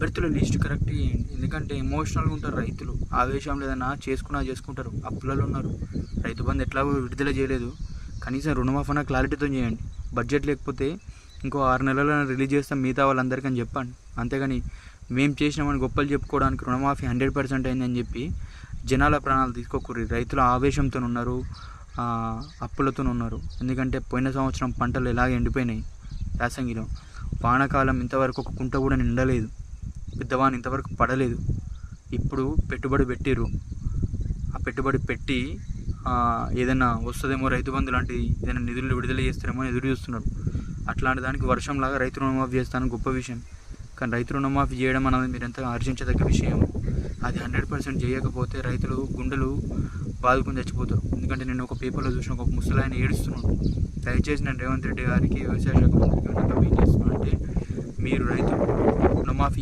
అభ్యర్థుల list correct చేయండి. ఎందుకంటే ఎమోషనల్గా ఉంటారు రైతులు, ఆవేశం లేదన్నా చేసుకుంటారు, అప్పులలో ఉన్నారు. రైతు బంధు ఎట్లా విడుదల చేయలేదు, కనీసం రుణమాఫీ క్లారిటీతో చేయండి. బడ్జెట్ లేకపోతే ఇంకో 6 నెలల్లో రిలీజ్ చేస్తాం మిగతా వాళ్ళందరికీ అని చెప్పండి. అంతేగాని మేము చేసినామని గొప్పలు చెప్పుకోవడానికి రుణమాఫీ 100% అయిందని చెప్పి జనాల ప్రాణాలు తీసుకోకూడదు. రైతులు ఆవేశంతో ఉన్నారు, అప్పులతో ఉన్నారు. ఎందుకంటే పోయిన సంవత్సరం పంటలు ఎలాగ ఎండిపోయినాయి. యాసంగిలో వానాకాలం ఇంతవరకు ఒక కుంట కూడా నిండలేదు, పెద్దవాని ఇంతవరకు పడలేదు. ఇప్పుడు పెట్టుబడి పెట్టిర్రు, ఆ పెట్టుబడి పెట్టి ఏదైనా వస్తుందేమో, రైతు బంధు లాంటి ఏదైనా నిధులు విడుదల చేస్తారేమో అని ఎదురు చూస్తున్నారు. అట్లాంటి దానికి వర్షంలాగా రైతు రుణమాఫీ చేస్తాను గొప్ప విషయం. కానీ రైతు రుణమాఫీ చేయడం అనేది మీరు ఎంతగా హర్షించదగ్గ విషయం. అది 100% చేయకపోతే రైతులు గుండెలు బాదుకొని చచ్చిపోతారు. ఎందుకంటే నేను ఒక పేపర్లో చూసిన ఒక ముసలాయన ఏడుస్తున్నాడు. దయచేసి నేను రేవంత్ రెడ్డి గారికి, వ్యవసాయ శాఖ మంత్రికి ఏం చేస్తున్నాను అంటే, మీరు రైతు రుణమాఫీ